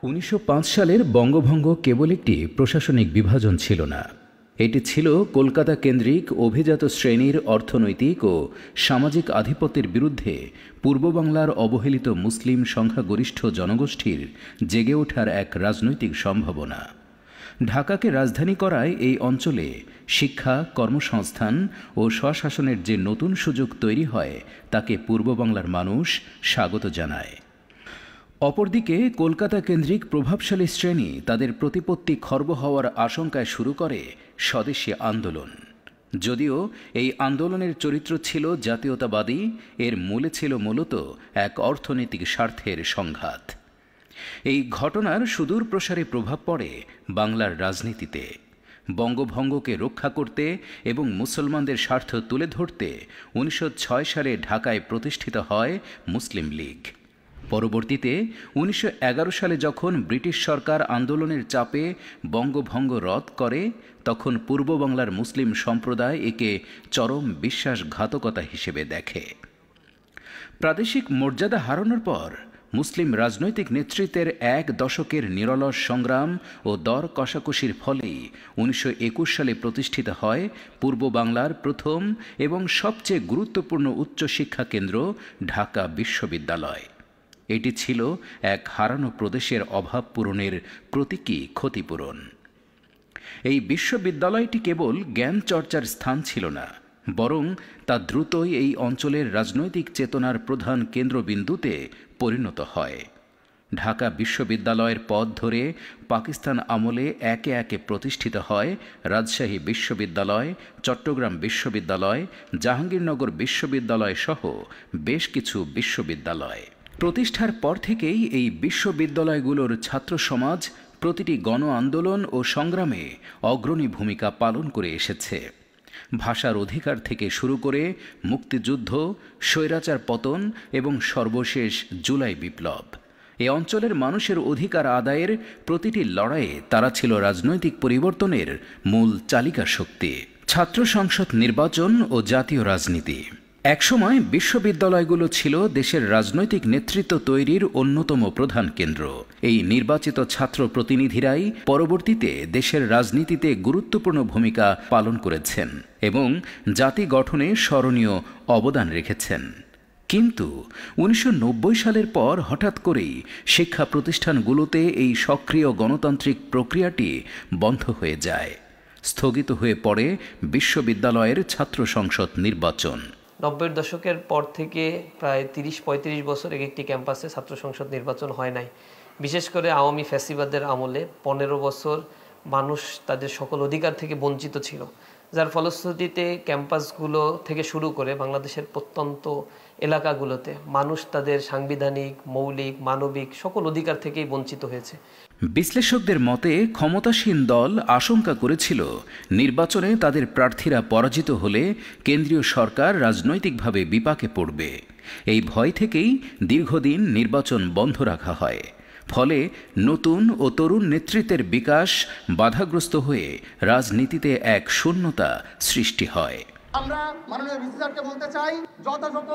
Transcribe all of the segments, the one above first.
১৯০৫ সালের বঙ্গভঙ্গ কেবল একটি প্রশাসনিক বিভাজন ছিল না, এটি ছিল কলকাতা কেন্দ্রিক অভিজাত শ্রেণীর অর্থনৈতিক ও সামাজিক আধিপত্যের বিরুদ্ধে পূর্ব বাংলার অবহেলিত মুসলিম সংখ্যাগরিষ্ঠ জনগোষ্ঠীর জেগে ওঠার এক রাজনৈতিক সম্ভাবনা। ঢাকাকে রাজধানী করায় এই অঞ্চলে শিক্ষা, কর্মসংস্থান ও স্বশাসনের যে নতুন সুযোগ তৈরি হয় তাকে পূর্ব বাংলার মানুষ স্বাগত জানায়। অপরদিকে কলকাতা কেন্দ্রিক প্রভাবশালী শ্রেণী তাদের প্রতিপত্তি খর্ব হওয়ার আশঙ্কায় শুরু করে স্বদেশী আন্দোলন। যদিও এই আন্দোলনের চরিত্র ছিল জাতীয়তাবাদী, এর মূলে ছিল মূলত এক অর্থনৈতিক স্বার্থের সংঘাত। এই ঘটনার সুদূর প্রসারী প্রভাব পড়ে বাংলার রাজনীতিতে। বঙ্গভঙ্গকে রক্ষা করতে এবং মুসলমানদের স্বার্থ তুলে ধরতে ১৯০৬ সালে ঢাকায় প্রতিষ্ঠিত হয় মুসলিম লীগ। পরবর্তীতে ১৯১১ সালে যখন ব্রিটিশ সরকার আন্দোলনের চাপে বঙ্গভঙ্গ রদ করে, তখন পূর্ব বাংলার মুসলিম সম্প্রদায় একে চরম বিশ্বাসঘাতকতা হিসেবে দেখে। প্রাদেশিক মর্যাদা হারানোর পর মুসলিম রাজনৈতিক নেতৃত্বের এক দশকের নিরলস সংগ্রাম ও দর কষাকষির ফলেই ১৯২১ সালে প্রতিষ্ঠিত হয় পূর্ব বাংলার প্রথম এবং সবচেয়ে গুরুত্বপূর্ণ উচ্চশিক্ষা কেন্দ্র ঢাকা বিশ্ববিদ্যালয়। এটি ছিল এক হারানো প্রদেশের অভাব পূরণের প্রতীকী ক্ষতিপূরণ। এই বিশ্ববিদ্যালয়টি কেবল জ্ঞান চর্চার স্থান ছিল না, বরং তা দ্রুতই এই অঞ্চলের রাজনৈতিক চেতনার প্রধান কেন্দ্রবিন্দুতে পরিণত হয়। ঢাকা বিশ্ববিদ্যালয়ের পথ ধরে পাকিস্তান আমলে একে একে প্রতিষ্ঠিত হয় রাজশাহী বিশ্ববিদ্যালয়, চট্টগ্রাম বিশ্ববিদ্যালয়, জাহাঙ্গীরনগর বিশ্ববিদ্যালয় সহ বেশ কিছু বিশ্ববিদ্যালয়। প্রতিষ্ঠার পর থেকেই এই বিশ্ববিদ্যালয়গুলোর ছাত্র সমাজ প্রতিটি গণ আন্দোলন ও সংগ্রামে অগ্রণী ভূমিকা পালন করে এসেছে। ভাষার অধিকার থেকে শুরু করে মুক্তিযুদ্ধ, স্বৈরাচার পতন এবং সর্বশেষ জুলাই বিপ্লব, এ অঞ্চলের মানুষের অধিকার আদায়ের প্রতিটি লড়াইয়ে তারা ছিল রাজনৈতিক পরিবর্তনের মূল চালিকা শক্তি। ছাত্র সংসদ নির্বাচন ও জাতীয় রাজনীতি। একসময় বিশ্ববিদ্যালয়গুলো ছিল দেশের রাজনৈতিক নেতৃত্ব তৈরির অন্যতম প্রধান কেন্দ্র। এই নির্বাচিত ছাত্র প্রতিনিধিরাই পরবর্তীতে দেশের রাজনীতিতে গুরুত্বপূর্ণ ভূমিকা পালন করেছেন এবং জাতি গঠনে স্মরণীয় অবদান রেখেছেন। কিন্তু ১৯৯০ সালের পর হঠাৎ করেই শিক্ষা প্রতিষ্ঠানগুলোতে এই সক্রিয় গণতান্ত্রিক প্রক্রিয়াটি বন্ধ হয়ে যায়। স্থগিত হয়ে পড়ে বিশ্ববিদ্যালয়ের ছাত্র সংসদ নির্বাচন। ৯০-এর দশকের পর থেকে প্রায় ৩০-৩৫ বছর একটি ক্যাম্পাসে ছাত্র সংসদ নির্বাচন হয় নাই। বিশেষ করে আওয়ামী ফ্যাসিবাদের আমলে ১৫ বছর মানুষ তাদের সকল অধিকার থেকে বঞ্চিত ছিল, যার ফলশ্রুতিতে ক্যাম্পাসগুলো থেকে শুরু করে বাংলাদেশের প্রত্যন্ত এলাকাগুলোতে মানুষ তাদের সাংবিধানিক, মৌলিক, মানবিক সকল অধিকার থেকেই বঞ্চিত হয়েছে। বিশ্লেষকদের মতে ক্ষমতাসীন দল আশঙ্কা করেছিল নির্বাচনে তাদের প্রার্থীরা পরাজিত হলে কেন্দ্রীয় সরকার রাজনৈতিকভাবে বিপাকে পড়বে। এই ভয় থেকেই দীর্ঘদিন নির্বাচন বন্ধ রাখা হয়। ফলে নতুন ও তরুণ নেতৃত্বের বিকাশ বাধাগ্রস্ত হয়ে রাজনীতিতে এক শূন্যতা সৃষ্টি হয়। আমরা মাননীয় ভিসি স্যারকে বলতে চাই, যথাযথ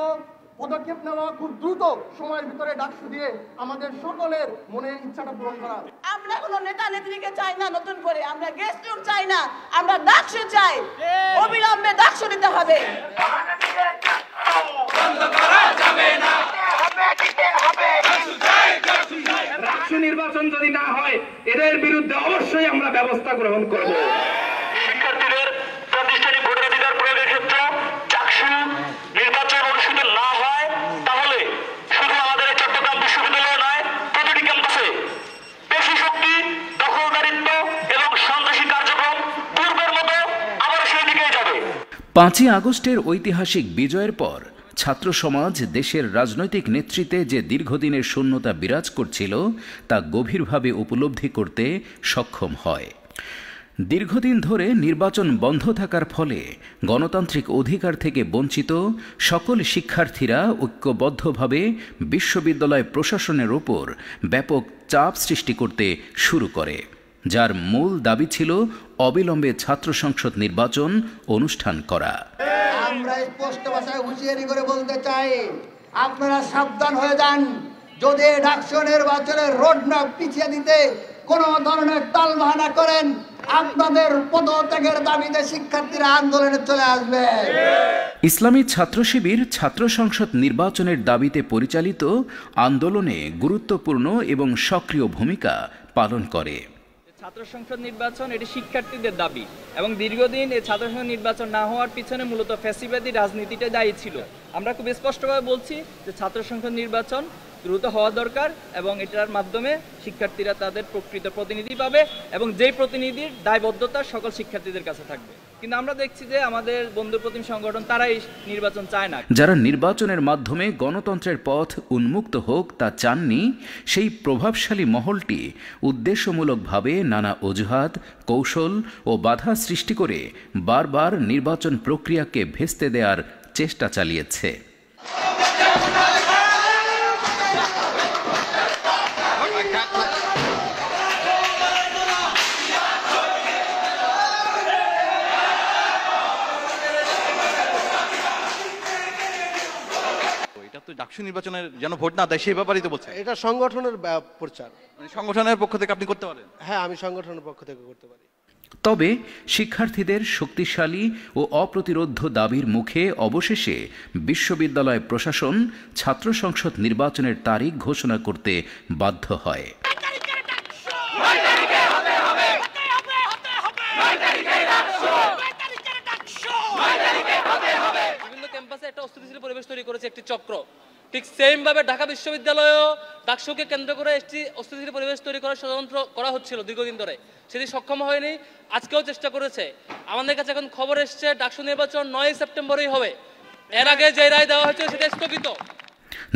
পদক্ষেপ নেওয়া, খুব দ্রুত সময়ের ভিতরে ডাকসু দিয়ে আমাদের সকলের মনের ইচ্ছাটা পূরণ করা। আমরা কোনো নেতা নেত্রীকে চাই না নতুন করে, আমরা গেস্ট লুক চাই না, আমরা ডাকসু চাই। অবিলম্বে ডাকসু দিতে হবে। ডাকসু নির্বাচন যদি না হয়, এদের বিরুদ্ধে অবশ্যই আমরা ব্যবস্থা গ্রহণ করব। শিক্ষার্থীদের প্রাতিষ্ঠানিক ভোটাধিকার প্রয়োগের ক্ষেত্রে ডাকসু নির্বাচন অনুষ্ঠিত না হয়, তাহলে শুধু আমাদের চট্টগ্রাম বিশ্ববিদ্যালয় নয়, প্রতিটি ক্যাম্পাসে পেশি শক্তি, দখলদারিত্ব এবং সন্ত্রাসী কার্যক্রম পূর্বের মতো আবার সেই দিকেই যাবে। ৫ই আগস্টের ঐতিহাসিক বিজয়ের পর ছাত্র সমাজ দেশের রাজনৈতিক নেতৃত্বে যে দীর্ঘদিনের শূন্যতা বিরাজ করছিল তা গভীরভাবে উপলব্ধি করতে সক্ষম হয়। দীর্ঘদিন ধরে নির্বাচন বন্ধ থাকার ফলে গণতান্ত্রিক অধিকার থেকে বঞ্চিত সকল শিক্ষার্থীরা ঐক্যবদ্ধভাবে বিশ্ববিদ্যালয় প্রশাসনের ওপর ব্যাপক চাপ সৃষ্টি করতে শুরু করে, যার মূল দাবি ছিল অবিলম্বে ছাত্র সংসদ নির্বাচন অনুষ্ঠান করা। আমরা স্পষ্ট ভাষায় হুঁশিয়ারি করে বলতে চাই, আপনারা সাবধান হয়ে যান। যদি ডাকসু নির্বাচনের রোডম্যাপ পিছিয়ে দিতে কোনো ধরনের টালবাহানা করেন, আপনাদের পদত্যাগের দাবিতে শিক্ষার্থীরা আন্দোলনে চলে আসবে। ইসলামী ছাত্র শিবির ছাত্র সংসদ নির্বাচনের দাবিতে পরিচালিত আন্দোলনে গুরুত্বপূর্ণ এবং সক্রিয় ভূমিকা পালন করে। ছাত্র সংসদ নির্বাচন এটি শিক্ষার্থীদের দাবি এবং দীর্ঘদিন এই ছাত্র সংসদ নির্বাচন না হওয়ার পিছনে মূলত ফ্যাসিবাদী রাজনীতিটা দায়ী ছিল। আমরা খুব স্পষ্টভাবে বলছি যে ছাত্র সংসদ নির্বাচন দ্রুত হওয়া দরকার এবং এটার মাধ্যমে শিক্ষার্থীরা তাদের প্রকৃত প্রতিনিধি পাবে এবং যেই প্রতিনিধির দায়বদ্ধতা সকল শিক্ষার্থীদের কাছে থাকবে। কিন্তু আমরা দেখছি যে আমাদের বন্ধু প্রতিম সংগঠন তারাই নির্বাচন চায় না। যারা নির্বাচনের মাধ্যমে গণতন্ত্রের পথ উন্মুক্ত হোক তা চাননি, সেই প্রভাবশালী মহলটি উদ্দেশ্যমূলকভাবে নানা অজুহাত, কৌশল ও বাধা সৃষ্টি করে বারবার নির্বাচন প্রক্রিয়াকে ভেস্তে দেওয়ার চেষ্টা চালিয়েছে। ডাকসু নির্বাচনের যেন ভোট না দেয় সেই ব্যাপারেই তো বলছে। এটা সংগঠনের প্রচার, মানে সংগঠনের পক্ষ থেকে আপনি করতে পারেন? হ্যাঁ, আমি সংগঠনের পক্ষ থেকে করতে পারি। তবে শিক্ষার্থীদের শক্তিশালী ও অপ্রতিরোধ্য দাবির মুখে অবশেষে বিশ্ববিদ্যালয় প্রশাসন ছাত্র সংসদ নির্বাচনের তারিখ ঘোষণা করতে বাধ্য হয়। একটা অস্থিতিশীল পরিবেশ তৈরি করেছে একটি চক্র। ঠিক সেম ভাবে ঢাকা বিশ্ববিদ্যালয়েও ডাকসুকে কেন্দ্র করে একটি অস্থিতিশীল পরিবেশ তৈরি করার ষড়যন্ত্র করা হচ্ছিল দীর্ঘদিন ধরে, সেটি সক্ষম হয়নি। আজকেও চেষ্টা করেছে। আমাদের কাছে এখন খবর এসছে ডাকসু নির্বাচন 9 সেপ্টেম্বরই হবে। এর আগে যে রায় দেওয়া হয়েছে সেটা স্থগিত।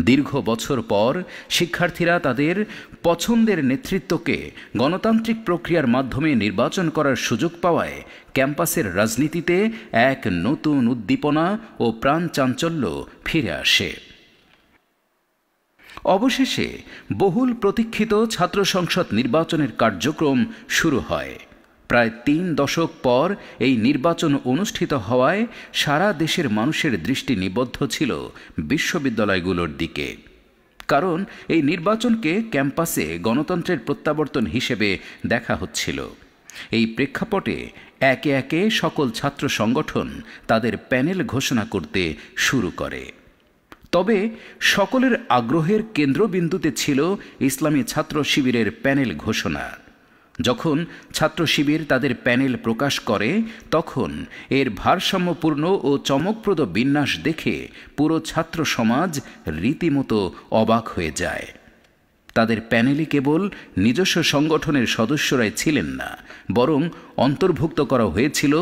দীর্ঘ বছর পর শিক্ষার্থীরা তাদের পছন্দের নেতৃত্বকে গণতান্ত্রিক প্রক্রিয়ার মাধ্যমে নির্বাচন করার সুযোগ পাওয়ায় ক্যাম্পাসের রাজনীতিতে এক নতুন উদ্দীপনা ও প্রাণ চাঞ্চল্য ফিরে আসে। অবশেষে বহুল প্রতীক্ষিত ছাত্র সংসদ নির্বাচনের কার্যক্রম শুরু হয়। প্রায় 3 দশক পর এই নির্বাচন অনুষ্ঠিত হওয়ায় সারা দেশের মানুষের দৃষ্টি নিবদ্ধ ছিল বিশ্ববিদ্যালয়গুলোর দিকে। কারণ এই নির্বাচনকে ক্যাম্পাসে গণতন্ত্রের প্রত্যাবর্তন হিসেবে দেখা হচ্ছিল। এই প্রেক্ষাপটে একে একে সকল ছাত্র সংগঠন তাদের প্যানেল ঘোষণা করতে শুরু করে। তবে সকলের আগ্রহের কেন্দ্রবিন্দুতে ছিল ইসলামী ছাত্র শিবিরের প্যানেল ঘোষণা। যখন ছাত্র শিবির তাদের প্যানেল প্রকাশ করে, তখন এর ভারসাম্যপূর্ণ ও চমকপ্রদ বিন্যাস দেখে পুরো ছাত্র সমাজ রীতিমতো অবাক হয়ে যায়। তাদের প্যানেলে কেবল নিজস্ব সংগঠনের সদস্যরাই ছিলেন না, বরং অন্তর্ভুক্ত করা হয়েছিল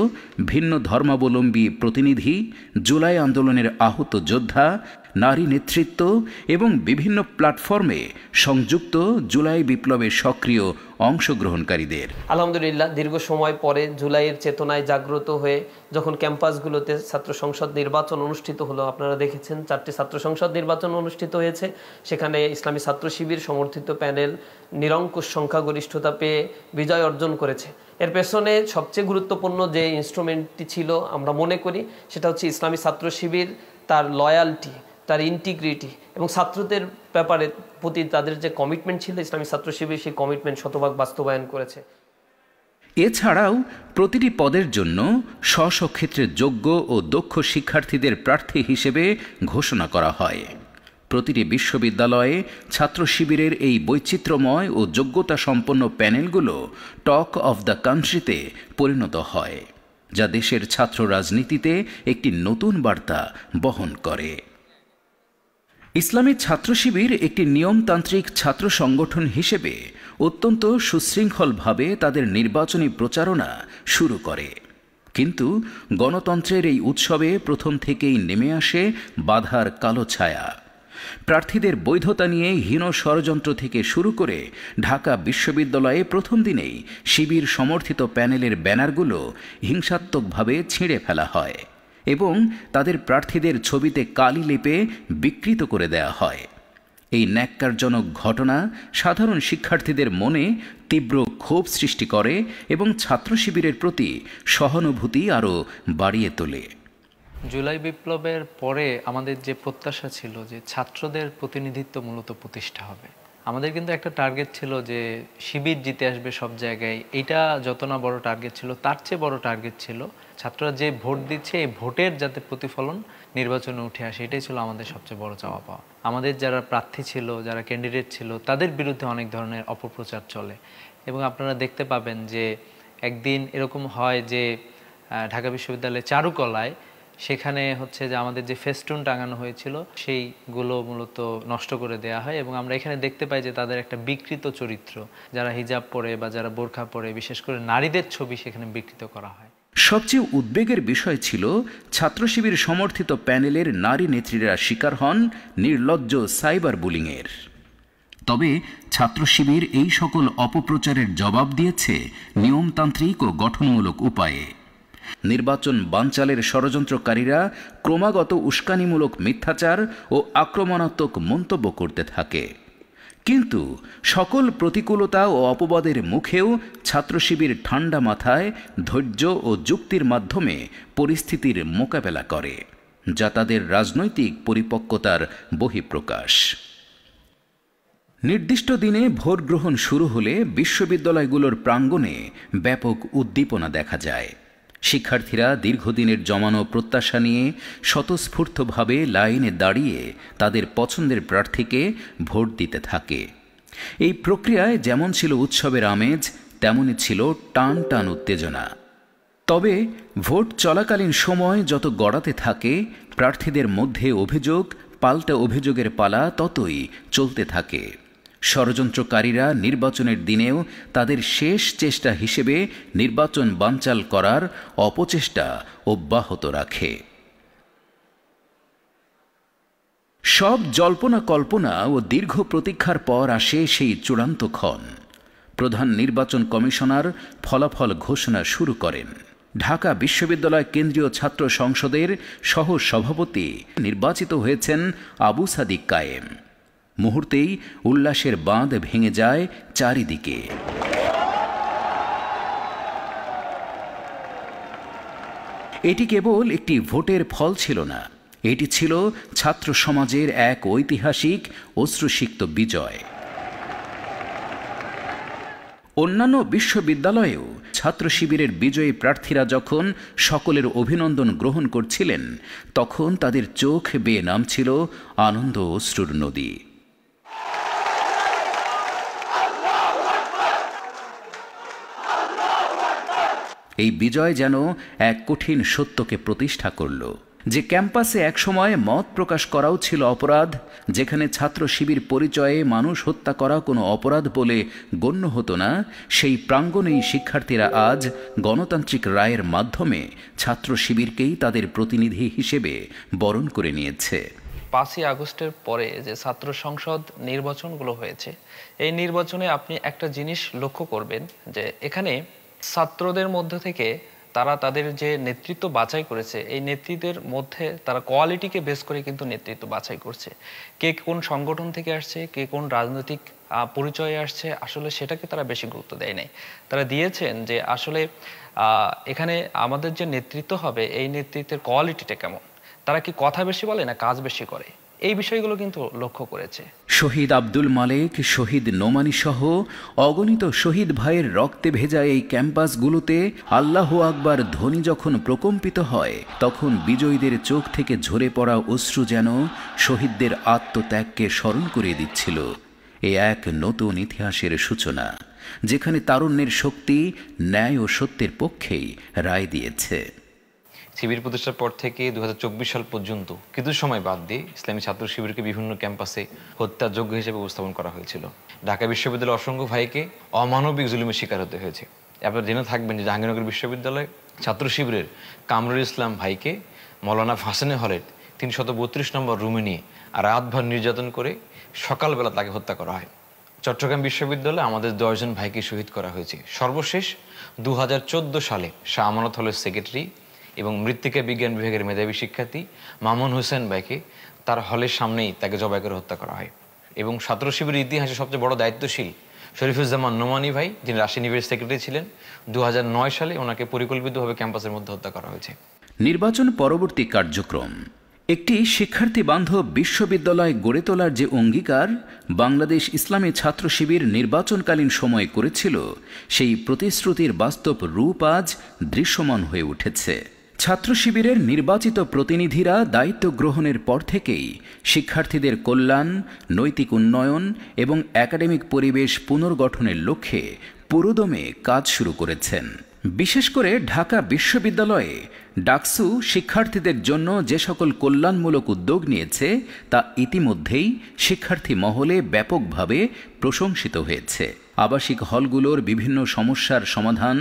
ভিন্ন ধর্মাবলম্বী প্রতিনিধি, জুলাই আন্দোলনের আহত যোদ্ধা, নারী নেতৃত্ব এবং বিভিন্ন প্ল্যাটফর্মে সংযুক্ত জুলাই বিপ্লবের সক্রিয় অংশগ্রহণকারীদের। আলহামদুলিল্লাহ, দীর্ঘ সময় পরে জুলাইয়ের চেতনায় জাগ্রত হয়ে যখন ক্যাম্পাসগুলোতে ছাত্র সংসদ নির্বাচন অনুষ্ঠিত হলো, আপনারা দেখেছেন 4টি ছাত্র সংসদ নির্বাচন অনুষ্ঠিত হয়েছে। সেখানে ইসলামী ছাত্র শিবির সমর্থিত প্যানেল নিরঙ্কুশ সংখ্যাগরিষ্ঠতা পেয়ে বিজয় অর্জন করেছে। এর পেছনে সবচেয়ে গুরুত্বপূর্ণ যে ইনস্ট্রুমেন্টটি ছিল আমরা মনে করি সেটা হচ্ছে ইসলামী ছাত্র শিবির তার লয়ালটি, তার ইন্টিগ্রিটি এবং ছাত্রদের ব্যাপারে প্রতি তাদের যে কমিটমেন্ট ছিল, ইসলামী ছাত্র শিবির সেই কমিটমেন্ট শতভাগ বাস্তবায়ন করেছে। এছাড়াও প্রতিটি পদের জন্য স্ব ক্ষেত্রে যোগ্য ও দক্ষ শিক্ষার্থীদের প্রার্থী হিসেবে ঘোষণা করা হয়। প্রতিটি বিশ্ববিদ্যালয়ে ছাত্র শিবিরের এই বৈচিত্র্যময় ও যোগ্যতা সম্পন্ন প্যানেলগুলো টক অফ দ্য কান্ট্রিতে পরিণত হয়, যা দেশের ছাত্র রাজনীতিতে একটি নতুন বার্তা বহন করে। ইসলামী ছাত্র শিবির একটি নিয়মতান্ত্রিক ছাত্র সংগঠন হিসেবে অত্যন্ত সুশৃঙ্খলভাবে তাদের নির্বাচনী প্রচারণা শুরু করে। কিন্তু গণতন্ত্রের এই উৎসবে প্রথম থেকেই নেমে আসে বাধার কালো ছায়া। প্রার্থীদের বৈধতা নিয়ে হীন ষড়যন্ত্র থেকে শুরু করে ঢাকা বিশ্ববিদ্যালয়ে প্রথম দিনেই শিবির সমর্থিত প্যানেলের ব্যানারগুলো হিংসাত্মকভাবে ছিঁড়ে ফেলা হয় এবং তাদের প্রার্থীদের ছবিতে কালি লেপে বিকৃত করে দেয়া হয়। এই ন্যাক্কারজনক ঘটনা সাধারণ শিক্ষার্থীদের মনে তীব্র ক্ষোভ সৃষ্টি করে এবং ছাত্র শিবিরের প্রতি সহানুভূতি আরও বাড়িয়ে তোলে। জুলাই বিপ্লবের পরে আমাদের যে প্রত্যাশা ছিল যে ছাত্রদের প্রতিনিধিত্ব মূলত প্রতিষ্ঠা হবে, আমাদের কিন্তু একটা টার্গেট ছিল যে শিবির জিতে আসবে সব জায়গায়। এটা যত না বড় টার্গেট ছিল, তার চেয়ে বড় টার্গেট ছিল ছাত্ররা যে ভোট দিচ্ছে এই ভোটের যাতে প্রতিফলন নির্বাচনে উঠে আসে। এটাই ছিল আমাদের সবচেয়ে বড় চাওয়া পাওয়া। আমাদের যারা প্রার্থী ছিল, যারা ক্যান্ডিডেট ছিল, তাদের বিরুদ্ধে অনেক ধরনের অপপ্রচার চলে এবং আপনারা দেখতে পাবেন যে একদিন এরকম হয় যে ঢাকা বিশ্ববিদ্যালয়ের চারুকলায় সেখানে হচ্ছে যে আমাদের যে ফেস্টুন টাঙানো হয়েছিল সেইগুলো মূলত নষ্ট করে দেয়া হয় এবং আমরা এখানে দেখতে পাই যে তাদের একটা বিকৃত চরিত্র, যারা হিজাব পরে বা যারা বোরখা পরে, বিশেষ করে নারীদের ছবি সেখানে বিকৃত করা হয়। সবচেয়ে উদ্বেগের বিষয় ছিল ছাত্র শিবির সমর্থিত প্যানেলের নারী নেত্রীরা শিকার হন নির্লজ্জ সাইবার বুলিংয়ের। তবে ছাত্র শিবির এই সকল অপপ্রচারের জবাব দিয়েছে নিয়মতান্ত্রিক ও গঠনমূলক উপায়ে। নির্বাচন বানচালের ষড়যন্ত্রকারীরা ক্রমাগত উস্কানিমূলক মিথ্যাচার ও আক্রমণাত্মক মন্তব্য করতে থাকে, কিন্তু সকল প্রতিকূলতা ও অপবাদের মুখেও ছাত্র শিবির ঠান্ডা মাথায় ধৈর্য ও যুক্তির মাধ্যমে পরিস্থিতির মোকাবেলা করে, যা তাদের রাজনৈতিক পরিপক্কতার বহিঃপ্রকাশ। নির্দিষ্ট দিনে ভোট গ্রহণ শুরু হলে বিশ্ববিদ্যালয়গুলোর প্রাঙ্গণে ব্যাপক উদ্দীপনা দেখা যায়। শিক্ষার্থীরা দীর্ঘদিনের জমানো প্রত্যাশা নিয়ে স্বতঃস্ফূর্তভাবে লাইনে দাঁড়িয়ে তাদের পছন্দের প্রার্থীকে ভোট দিতে থাকে। এই প্রক্রিয়ায় যেমন ছিল উৎসবের আমেজ, তেমনই ছিল টান টান উত্তেজনা। তবে ভোট চলাকালীন সময় যত গড়াতে থাকে, প্রার্থীদের মধ্যে অভিযোগ পাল্টা অভিযোগের পালা ততই চলতে থাকে। ষড়যন্ত্রকারীরা নির্বাচনের দিনেও তাদের শেষ চেষ্টা হিসেবে নির্বাচন বানচাল করার অপচেষ্টা অব্যাহত রাখে। সব জল্পনা কল্পনা ও দীর্ঘ প্রতীক্ষার পর আসে সেই চূড়ান্ত ক্ষণ। প্রধান নির্বাচন কমিশনার ফলাফল ঘোষণা শুরু করেন। ঢাকা বিশ্ববিদ্যালয় কেন্দ্রীয় ছাত্র সংসদের সহ সভাপতি নির্বাচিত হয়েছেন আবু সাদিক কায়েম। মুহূর্তেই উল্লাসের বাঁধ ভেঙে যায় চারিদিকে। এটি কেবল একটি ভোটের ফল ছিল না, এটি ছিল ছাত্র সমাজের এক ঐতিহাসিক অশ্রুসিক্ত বিজয়। অন্যান্য বিশ্ববিদ্যালয়েও ছাত্র শিবিরের বিজয়ী প্রার্থীরা যখন সকলের অভিনন্দন গ্রহণ করছিলেন, তখন তাদের চোখ বেয়ে নামছিল আনন্দ অশ্রুর নদী। এই বিজয় যেন এক কঠিন সত্যকে প্রতিষ্ঠা করল, যে ক্যাম্পাসে একসময় মত প্রকাশ করাও ছিল অপরাধ, যেখানে ছাত্র শিবির পরিচয়ে মানুষ হত্যা করা কোনো অপরাধ বলে গণ্য হতো না, সেই প্রাঙ্গণেই শিক্ষার্থীরা আজ গণতান্ত্রিক রায়ের মাধ্যমে ছাত্র শিবিরকেই তাদের প্রতিনিধি হিসেবে বরণ করে নিয়েছে। 5ই আগস্টের পরে যে ছাত্র সংসদ নির্বাচনগুলো হয়েছে, এই নির্বাচনে আপনি একটা জিনিস লক্ষ্য করবেন যে এখানে ছাত্রদের মধ্যে থেকে তারা তাদের যে নেতৃত্ব বাছাই করেছে, এই নেতৃত্বের মধ্যে তারা কোয়ালিটিকে বেস করে কিন্তু নেতৃত্ব বাছাই করছে। কে কোন সংগঠন থেকে আসছে, কে কোন রাজনৈতিক পরিচয়ে আসছে, আসলে সেটাকে তারা বেশি গুরুত্ব দেয় নাই। তারা দিয়েছেন যে আসলে এখানে আমাদের যে নেতৃত্ব হবে, এই নেতৃত্বের কোয়ালিটিটা কেমন, তারা কি কথা বেশি বলে না কাজ বেশি করে, এই বিষয়গুলো কিন্তু লক্ষ্য করেছে। শহীদ আব্দুল মালেক, শহীদ নোমানি সহ অগণিত শহীদ ভাইয়ের রক্তে ভেজা এই ক্যাম্পাসগুলোতে আল্লাহু আকবার ধ্বনি যখন প্রকম্পিত হয়, তখন বিজয়ীদের চোখ থেকে ঝরে পড়া অশ্রু যেন শহীদদের আত্মত্যাগকে স্মরণ করিয়ে দিচ্ছিল। এ এক নতুন ইতিহাসের সূচনা, যেখানে তারুণ্যের শক্তি ন্যায় ও সত্যের পক্ষেই রায় দিয়েছে। শিবির প্রতিষ্ঠার পর থেকে 2024 সাল পর্যন্ত কিছু সময় বাদ দিয়ে ইসলামী ছাত্র শিবিরকে বিভিন্ন ক্যাম্পাসে হত্যাযোগ্য হিসেবে উপস্থাপন করা হয়েছিল। ঢাকা বিশ্ববিদ্যালয়ের অসংখ্য ভাইকে অমানবিক জুলুমের শিকার হতে হয়েছে। আপনারা জেনে থাকবেন যে জাহাঙ্গীরনগর বিশ্ববিদ্যালয় ছাত্র শিবিরের কামরুল ইসলাম ভাইকে মৌলানা ফাসেনে হলের 332 নম্বর রুমে নিয়ে রাতভর নির্যাতন করে সকালবেলা তাকে হত্যা করা হয়। চট্টগ্রাম বিশ্ববিদ্যালয়ে আমাদের 10 জন ভাইকে শহীদ করা হয়েছে। সর্বশেষ 2014 সালে শাহ আমানত হলের সেক্রেটারি এবং মৃত্তিকা বিজ্ঞান বিভাগের মেধাবী শিক্ষার্থী মামুন হোসেন ভাইকে তার হলের সামনেই তাকে জবাই করে হত্যা করা হয়। এবং ছাত্র শিবিরের ইতিহাসে সবচেয়ে বড় দায়িত্বশীল শরীফুজ্জামান নোমানি ভাই, যিনি রাজশাহী ইউনিভার্সিটির সেক্রেটারি ছিলেন, 2009 সালে ওনাকে পরিকল্পিতভাবে ক্যাম্পাসের মধ্যে হত্যা করা হয়েছে। নির্বাচন পরবর্তী কার্যক্রম। একটি শিক্ষার্থী বান্ধব বিশ্ববিদ্যালয় গড়ে তোলার যে অঙ্গীকার বাংলাদেশ ইসলামী ছাত্র শিবির নির্বাচনকালীন সময় করেছিল, সেই প্রতিশ্রুতির বাস্তব রূপ আজ দৃশ্যমান হয়ে উঠেছে। ছাত্র শিবিরের নির্বাচিত প্রতিনিধিরা দায়িত্ব গ্রহণের পর থেকেই শিক্ষার্থীদের কল্যাণ, নৈতিক উন্নয়ন এবং একাডেমিক পরিবেশ পুনর্গঠনের লক্ষ্যে পুরোদমে কাজ শুরু করেছেন। বিশেষ করে ঢাকা বিশ্ববিদ্যালয়ে ডাকসু শিক্ষার্থীদের জন্য যে সকল কল্যাণমূলক উদ্যোগ নিয়েছে তা ইতিমধ্যেই শিক্ষার্থী মহলে ব্যাপকভাবে প্রশংসিত হয়েছে। আবাসিক হলগুলোর বিভিন্ন সমস্যার সমাধান,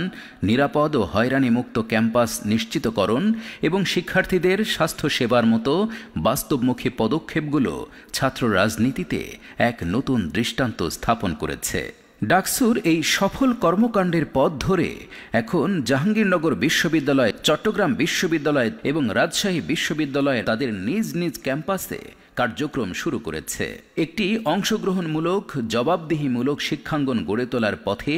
নিরাপদ ও হয়রানিমুক্ত ক্যাম্পাস নিশ্চিতকরণ এবং শিক্ষার্থীদের স্বাস্থ্যসেবার মতো বাস্তবমুখী পদক্ষেপগুলো ছাত্র রাজনীতিতে এক নতুন দৃষ্টান্ত স্থাপন করেছে। ডাকসুর এই সফল কর্মকাণ্ডের পথ ধরে এখন জাহাঙ্গীরনগর বিশ্ববিদ্যালয়, চট্টগ্রাম বিশ্ববিদ্যালয় এবং রাজশাহী বিশ্ববিদ্যালয়ে তাদের নিজ নিজ ক্যাম্পাসে কার্যক্রম শুরু করেছে। একটি অংশগ্রহণমূলক, জবাবদিহিমূলক শিক্ষাঙ্গন গড়ে তোলার পথে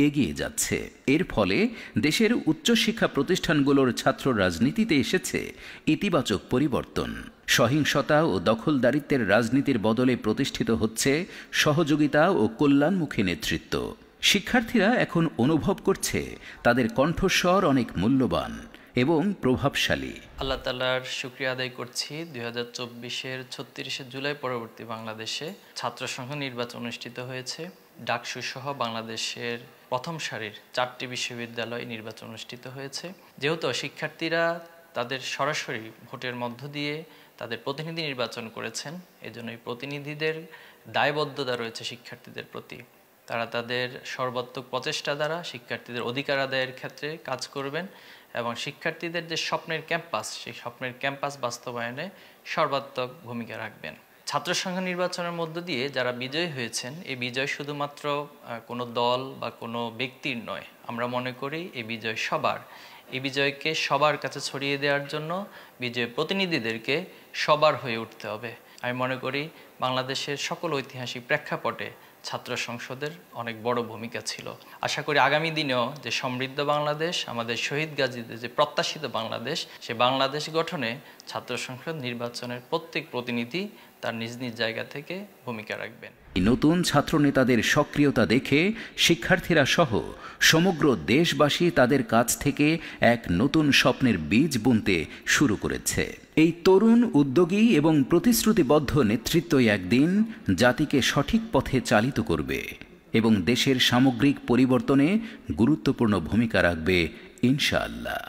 এগিয়ে যাচ্ছে। এর ফলে দেশের উচ্চশিক্ষা প্রতিষ্ঠানগুলোর ছাত্র রাজনীতিতে এসেছে ইতিবাচক পরিবর্তন। সহিংসতা ও দখলদারিত্বের রাজনীতির বদলে প্রতিষ্ঠিত হচ্ছে সহযোগিতা ও কল্যাণমুখী নেতৃত্ব। শিক্ষার্থীরা এখন অনুভব করছে তাদের কণ্ঠস্বর অনেক মূল্যবান এবং প্রভাবশালী। আল্লাহ তাআলার শুকরিয়া আদায় করছি 2024-এর 36শে জুলাই পরবর্তী বাংলাদেশে ছাত্র সংসদ নির্বাচন অনুষ্ঠিত হয়েছে। ডাকসু সহ বাংলাদেশের প্রথম সারির 4টি বিশ্ববিদ্যালয়ে নির্বাচন অনুষ্ঠিত হয়েছে। যেহেতু শিক্ষার্থীরা তাদের সরাসরি ভোটের মধ্য দিয়ে তাদের প্রতিনিধি নির্বাচন করেছেন, এজন্য এই প্রতিনিধিদের দায়বদ্ধতা রয়েছে শিক্ষার্থীদের প্রতি। তারা তাদের সর্বাত্মক প্রচেষ্টা দ্বারা শিক্ষার্থীদের অধিকার আদায়ের ক্ষেত্রে কাজ করবেন এবং শিক্ষার্থীদের যে স্বপ্নের ক্যাম্পাস, সেই স্বপ্নের ক্যাম্পাস বাস্তবায়নে সর্বাত্মক ভূমিকা রাখবেন। ছাত্র সংঘ নির্বাচনের মধ্য দিয়ে যারা বিজয়ী হয়েছেন, এই বিজয় শুধুমাত্র কোনো দল বা কোনো ব্যক্তির নয়। আমরা মনে করি এই বিজয় সবার। এই বিজয়কে সবার কাছে ছড়িয়ে দেওয়ার জন্য বিজয় প্রতিনিধিদেরকে সবার হয়ে উঠতে হবে। আমি মনে করি বাংলাদেশের সকল ঐতিহাসিক প্রেক্ষাপটে ছাত্র সংসদের অনেক বড় ভূমিকা ছিল। আশা করি আগামী দিনেও যে সমৃদ্ধ বাংলাদেশ, আমাদের শহীদ গাজীদের যে প্রত্যাশিত বাংলাদেশ, সে বাংলাদেশ গঠনে ছাত্র সংসদ নির্বাচনের প্রত্যেক প্রতিনিধি তার নিজ নিজ জায়গা থেকে ভূমিকা রাখবেন। নতুন ছাত্র নেতাদের সক্রিয়তা দেখে শিক্ষার্থীরা সহ সমগ্র দেশবাসী তাদের কাছ থেকে এক নতুন স্বপ্নের বীজ বুনতে শুরু করেছে। এই তরুণ, উদ্যোগী এবং প্রতিশ্রুতিবদ্ধ নেতৃত্বই একদিন জাতিকে সঠিক পথে চালিত করবে এবং দেশের সামগ্রিক পরিবর্তনে গুরুত্বপূর্ণ ভূমিকা রাখবে ইনশাআল্লাহ।